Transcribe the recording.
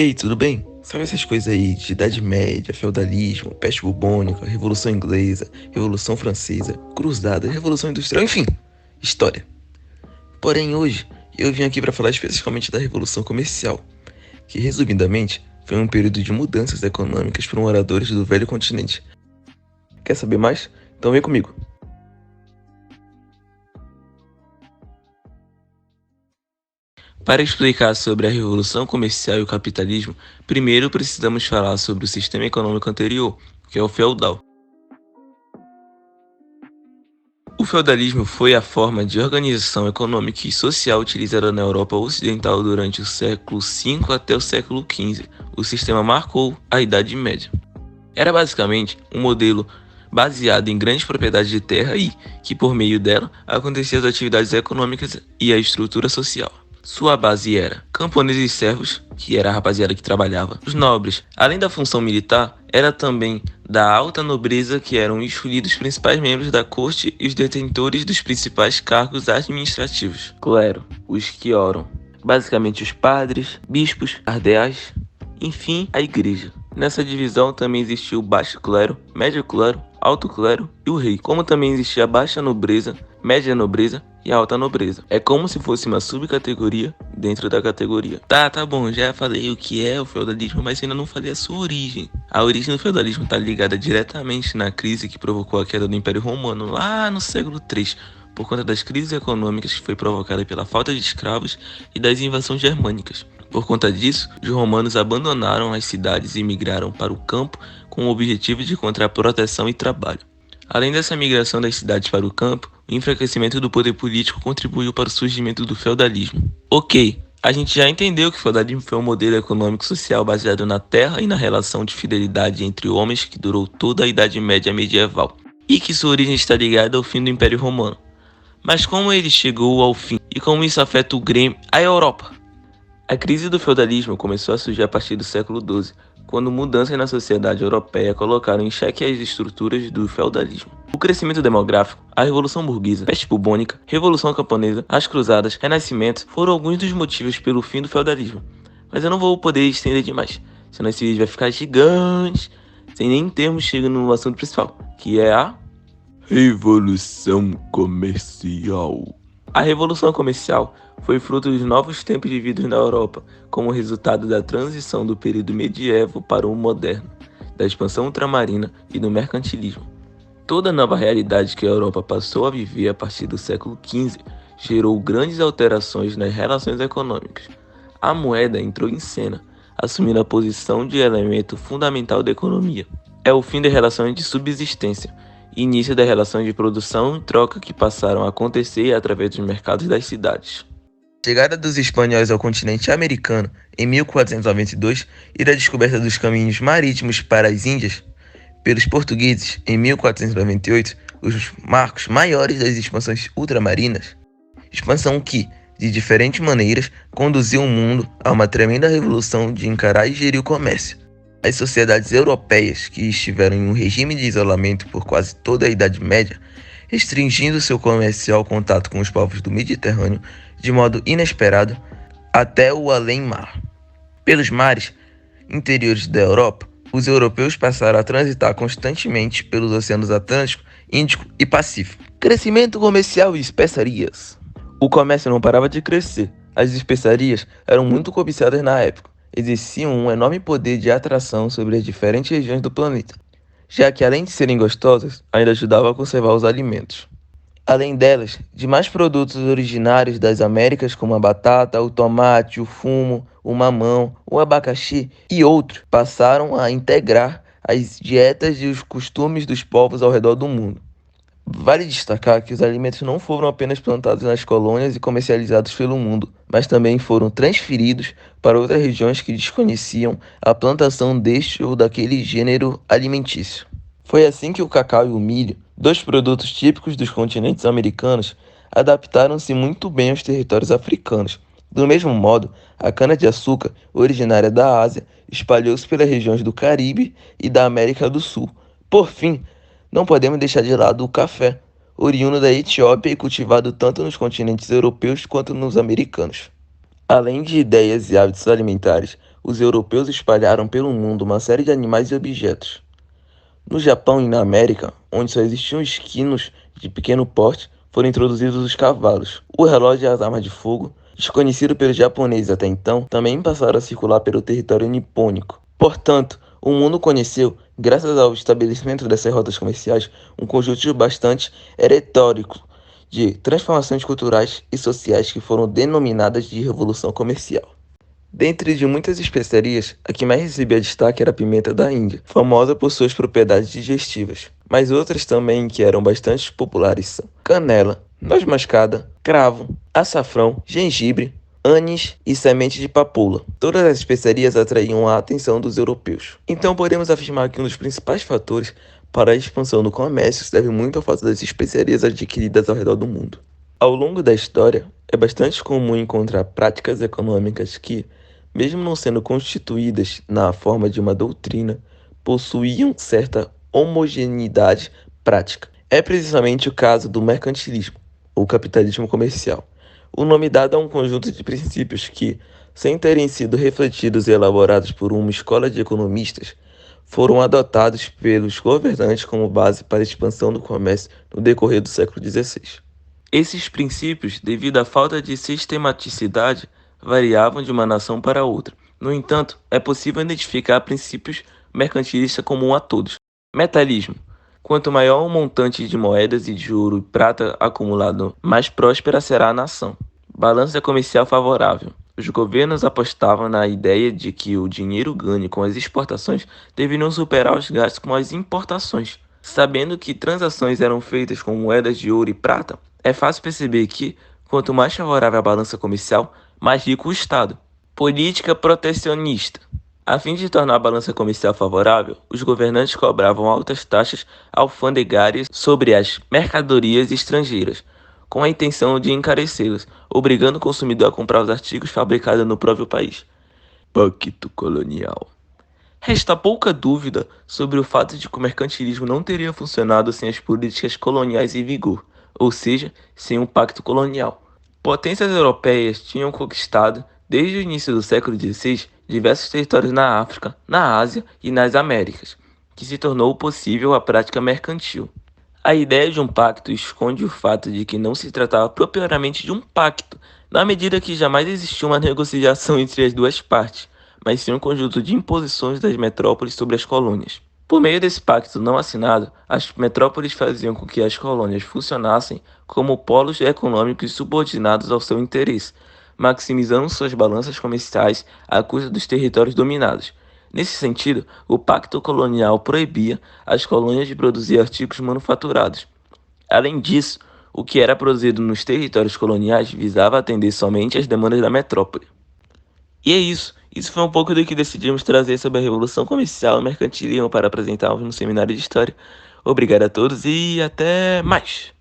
Ei, tudo bem? Sabe essas coisas aí de Idade Média, feudalismo, peste bubônica, Revolução Inglesa, Revolução Francesa, Cruzada, Revolução Industrial, enfim, história. Porém, hoje eu vim aqui para falar especificamente da Revolução Comercial, que resumidamente foi um período de mudanças econômicas para moradores do velho continente. Quer saber mais? Então vem comigo. Para explicar sobre a Revolução Comercial e o capitalismo, primeiro precisamos falar sobre o sistema econômico anterior, que é o feudal. O feudalismo foi a forma de organização econômica e social utilizada na Europa Ocidental durante o século V até o século XV. O sistema marcou a Idade Média. Era basicamente um modelo baseado em grandes propriedades de terra e que, por meio dela, aconteciam as atividades econômicas e a estrutura social. Sua base era camponeses e servos, que era a rapaziada que trabalhava. Os nobres, além da função militar, era também da alta nobreza, que eram escolhidos os principais membros da corte e os detentores dos principais cargos administrativos. Clero, os que oram, basicamente os padres, bispos, cardeais, enfim, a igreja. Nessa divisão também existia o baixo clero, médio clero, alto clero e o rei, como também existia a baixa nobreza, média nobreza e a alta nobreza. É como se fosse uma subcategoria dentro da categoria. Tá bom, já falei o que é o feudalismo, mas ainda não falei a sua origem. A origem do feudalismo está ligada diretamente na crise que provocou a queda do Império Romano lá no século III, por conta das crises econômicas que foi provocada pela falta de escravos e das invasões germânicas. Por conta disso, os romanos abandonaram as cidades e migraram para o campo com o objetivo de encontrar proteção e trabalho. Além dessa migração das cidades para o campo, o enfraquecimento do poder político contribuiu para o surgimento do feudalismo. Ok, a gente já entendeu que o feudalismo foi um modelo econômico social baseado na terra e na relação de fidelidade entre homens que durou toda a Idade Média medieval, e que sua origem está ligada ao fim do Império Romano. Mas como ele chegou ao fim e como isso afeta o Grêmio, a Europa? A crise do feudalismo começou a surgir a partir do século XII, quando mudanças na sociedade europeia colocaram em xeque as estruturas do feudalismo. O crescimento demográfico, a Revolução Burguesa, peste bubônica, Revolução Camponesa, as Cruzadas, Renascimento foram alguns dos motivos pelo fim do feudalismo. Mas eu não vou poder estender demais, senão esse vídeo vai ficar gigante, sem nem termos chegando no assunto principal, que é a Revolução Comercial. A Revolução Comercial foi fruto dos novos tempos vividos na Europa, como resultado da transição do período medieval para o moderno, da expansão ultramarina e do mercantilismo. Toda a nova realidade que a Europa passou a viver a partir do século XV gerou grandes alterações nas relações econômicas. A moeda entrou em cena, assumindo a posição de elemento fundamental da economia. É o fim das relações de subsistência, início das relações de produção e troca que passaram a acontecer através dos mercados das cidades. A chegada dos espanhóis ao continente americano em 1492 e da descoberta dos caminhos marítimos para as Índias pelos portugueses em 1498, os marcos maiores das expansões ultramarinas, expansão que, de diferentes maneiras, conduziu o mundo a uma tremenda revolução de encarar e gerir o comércio. As sociedades europeias, que estiveram em um regime de isolamento por quase toda a Idade Média, restringindo seu comercial contato com os povos do Mediterrâneo de modo inesperado até o além-mar. Pelos mares interiores da Europa, os europeus passaram a transitar constantemente pelos oceanos Atlântico, Índico e Pacífico. Crescimento comercial e especiarias. O comércio não parava de crescer. As especiarias eram muito cobiçadas na época. Exerciam um enorme poder de atração sobre as diferentes regiões do planeta, já que além de serem gostosas, ainda ajudavam a conservar os alimentos. Além delas, demais produtos originários das Américas como a batata, o tomate, o fumo, o mamão, o abacaxi e outros passaram a integrar as dietas e os costumes dos povos ao redor do mundo. Vale destacar que os alimentos não foram apenas plantados nas colônias e comercializados pelo mundo, mas também foram transferidos para outras regiões que desconheciam a plantação deste ou daquele gênero alimentício. Foi assim que o cacau e o milho, dois produtos típicos dos continentes americanos, adaptaram-se muito bem aos territórios africanos. Do mesmo modo, a cana-de-açúcar, originária da Ásia, espalhou-se pelas regiões do Caribe e da América do Sul. Por fim, não podemos deixar de lado o café, oriundo da Etiópia e cultivado tanto nos continentes europeus quanto nos americanos. Além de ideias e hábitos alimentares, os europeus espalharam pelo mundo uma série de animais e objetos. No Japão e na América, onde só existiam esquinos de pequeno porte, foram introduzidos os cavalos. O relógio e as armas de fogo, desconhecido pelos japoneses até então, também passaram a circular pelo território nipônico. Portanto, o mundo conheceu, graças ao estabelecimento dessas rotas comerciais, um conjunto bastante retórico de transformações culturais e sociais que foram denominadas de Revolução Comercial. Dentre de muitas especiarias, a que mais recebia destaque era a pimenta da Índia, famosa por suas propriedades digestivas. Mas outras também que eram bastante populares são canela, noz moscada, cravo, açafrão, gengibre, anis e semente de papoula. Todas as especiarias atraíam a atenção dos europeus. Então podemos afirmar que um dos principais fatores para a expansão do comércio se deve muito ao fato das especiarias adquiridas ao redor do mundo. Ao longo da história, é bastante comum encontrar práticas econômicas que, mesmo não sendo constituídas na forma de uma doutrina, possuíam certa homogeneidade prática. É precisamente o caso do mercantilismo, ou capitalismo comercial. O nome dado a um conjunto de princípios que, sem terem sido refletidos e elaborados por uma escola de economistas, foram adotados pelos governantes como base para a expansão do comércio no decorrer do século XVI. Esses princípios, devido à falta de sistematicidade, variavam de uma nação para outra. No entanto, é possível identificar princípios mercantilistas comuns a todos. Metalismo. Quanto maior o montante de moedas e de ouro e prata acumulado, mais próspera será a nação. Balança comercial favorável. Os governos apostavam na ideia de que o dinheiro ganho com as exportações deveriam superar os gastos com as importações. Sabendo que transações eram feitas com moedas de ouro e prata, é fácil perceber que, quanto mais favorável a balança comercial, mais rico o Estado. Política protecionista. A fim de tornar a balança comercial favorável, os governantes cobravam altas taxas alfandegárias sobre as mercadorias estrangeiras, com a intenção de encarecê-las, obrigando o consumidor a comprar os artigos fabricados no próprio país. Pacto colonial. Resta pouca dúvida sobre o fato de que o mercantilismo não teria funcionado sem as políticas coloniais em vigor, ou seja, sem um pacto colonial. Potências europeias tinham conquistado, desde o início do século XVI, diversos territórios na África, na Ásia e nas Américas, que se tornou possível a prática mercantil. A ideia de um pacto esconde o fato de que não se tratava propriamente de um pacto, na medida que jamais existiu uma negociação entre as duas partes, mas sim um conjunto de imposições das metrópoles sobre as colônias. Por meio desse pacto não assinado, as metrópoles faziam com que as colônias funcionassem como polos econômicos subordinados ao seu interesse, maximizando suas balanças comerciais à custa dos territórios dominados. Nesse sentido, o pacto colonial proibia as colônias de produzir artigos manufaturados. Além disso, o que era produzido nos territórios coloniais visava atender somente às demandas da metrópole. E é isso. Isso foi um pouco do que decidimos trazer sobre a Revolução Comercial e Mercantilismo para apresentarmos no seminário de História. Obrigado a todos e até mais!